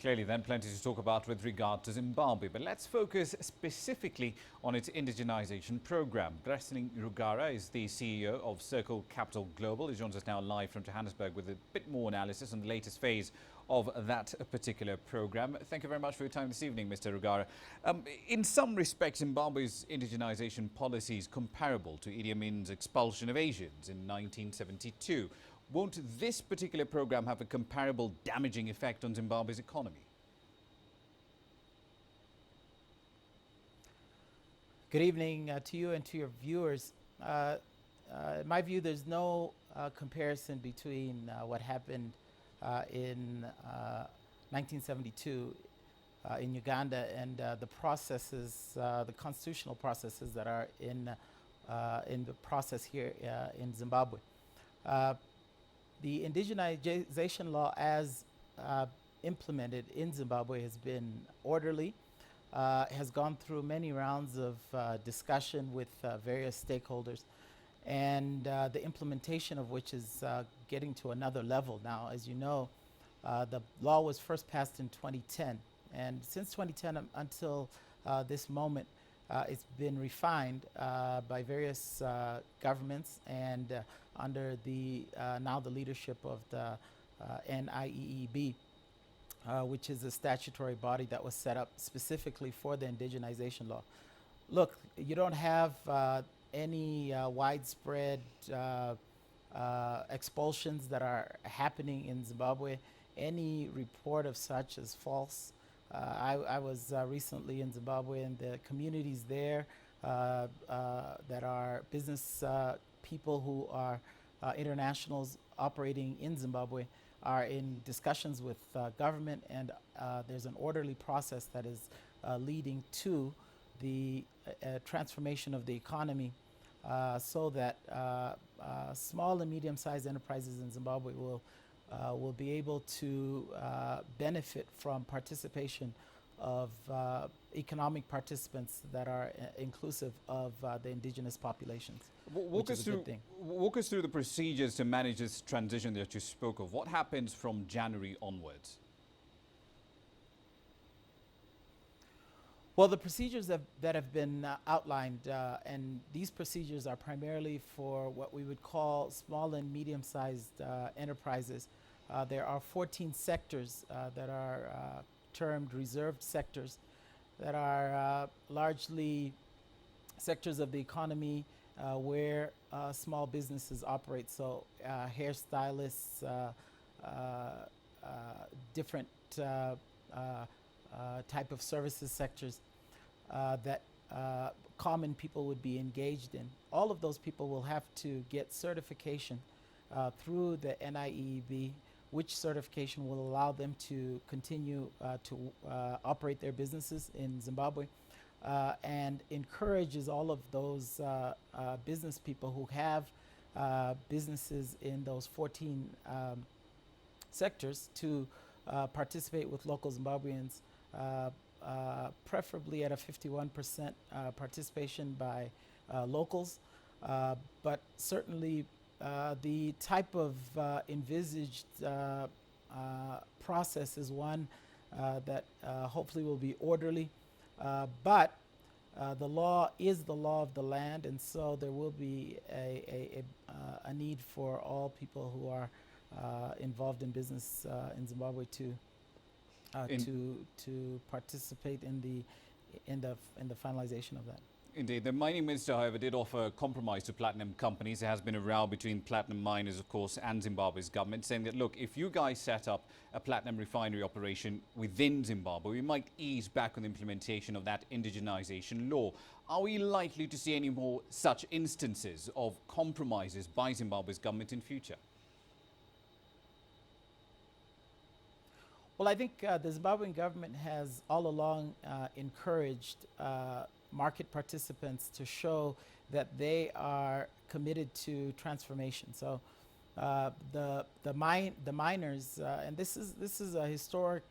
Clearly then plenty to talk about with regard to Zimbabwe, but let's focus specifically on its indigenization program. Blessing Rugara is the CEO of Circle Capital Global. He joins us now live from Johannesburg with a bit more analysis on the latest phase of that particular program. Thank you very much for your time this evening, Mr. Rugara. In some respects, Zimbabwe's indigenization policy is comparable to Idi Amin's expulsion of Asians in 1972. Won't this particular program have a comparable damaging effect on Zimbabwe's economy? Good evening to you and to your viewers. In my view, there's no comparison between what happened in 1972 in Uganda and the processes, the constitutional processes that are in the process here in Zimbabwe. The indigenization law as implemented in Zimbabwe has been orderly, has gone through many rounds of discussion with various stakeholders, and the implementation of which is getting to another level now. As you know, the law was first passed in 2010, and since 2010 until this moment, it's been refined by various governments and under the now the leadership of the NIEEB, which is a statutory body that was set up specifically for the indigenization law. Look, you don't have any widespread expulsions that are happening in Zimbabwe. Any report of such is false. I was recently in Zimbabwe, and the communities there that are business people who are internationals operating in Zimbabwe are in discussions with government, and there's an orderly process that is leading to the transformation of the economy so that small and medium-sized enterprises in Zimbabwe will be able to benefit from participation of economic participants that are inclusive of the indigenous populations, which is a good thing. Walk us through the procedures to manage this transition that you spoke of. What happens from January onwards? Well, the procedures that have been outlined, and these procedures are primarily for what we would call small and medium-sized enterprises. There are 14 sectors that are termed reserved sectors that are largely sectors of the economy where small businesses operate. So hairstylists, different type of services sectors that common people would be engaged in. All of those people will have to get certification through the NIEEB, which certification will allow them to continue to operate their businesses in Zimbabwe, and encourages all of those business people who have businesses in those 14 sectors to participate with local Zimbabweans, preferably at a 51% participation by locals, but certainly the type of envisaged process is one that hopefully will be orderly, but the law is the law of the land, and so there will be a need for all people who are involved in business in Zimbabwe to participate in the finalization of that. Indeed. The mining minister, however, did offer a compromise to platinum companies. There has been a row between platinum miners, of course, and Zimbabwe's government, saying that, look, if you guys set up a platinum refinery operation within Zimbabwe, we might ease back on the implementation of that indigenization law. Are we likely to see any more such instances of compromises by Zimbabwe's government in future? Well, I think the Zimbabwean government has all along encouraged market participants to show that they are committed to transformation. So the miners, and this is a historic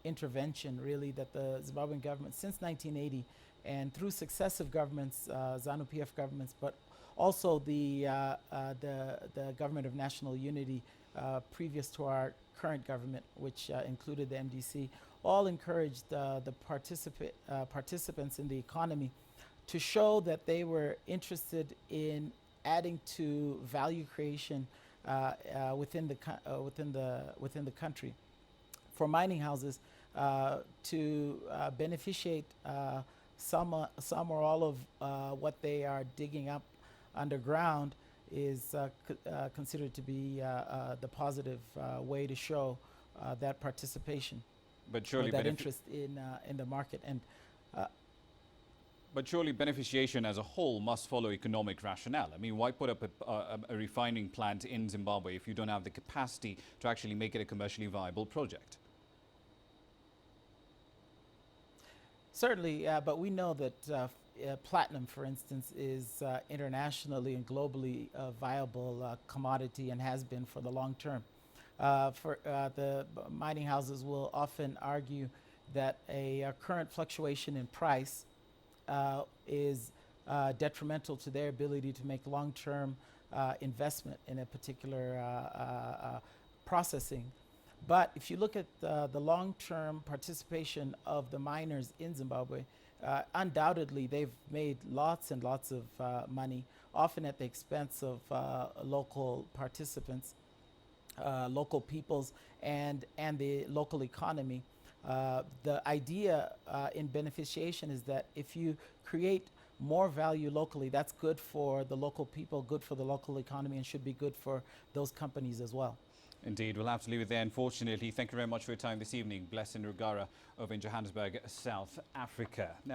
intervention, really, that the Zimbabwean government since 1980 and through successive governments, ZANU-PF governments, but also the government of national unity previous to our current government, which included the MDC, all encouraged the participants in the economy to show that they were interested in adding to value creation within the country. For mining houses to beneficiate some or all of what they are digging up underground is considered to be the positive way to show that participation, but surely that interest in the market. And but surely beneficiation as a whole must follow economic rationale. I mean, why put up a refining plant in Zimbabwe if you don't have the capacity to actually make it a commercially viable project? Certainly, but we know that platinum, for instance, is internationally and globally a viable commodity and has been for the long term. The mining houses will often argue that a current fluctuation in price is detrimental to their ability to make long-term investment in a particular processing. But if you look at the long-term participation of the miners in Zimbabwe, undoubtedly they've made lots and lots of money, often at the expense of local participants, local peoples, and the local economy. The idea in beneficiation is that if you create more value locally, that's good for the local people, good for the local economy, and should be good for those companies as well. Indeed, we'll have to leave it there, unfortunately. Thank you very much for your time this evening. Blessing Rugara over in Johannesburg, South Africa. Now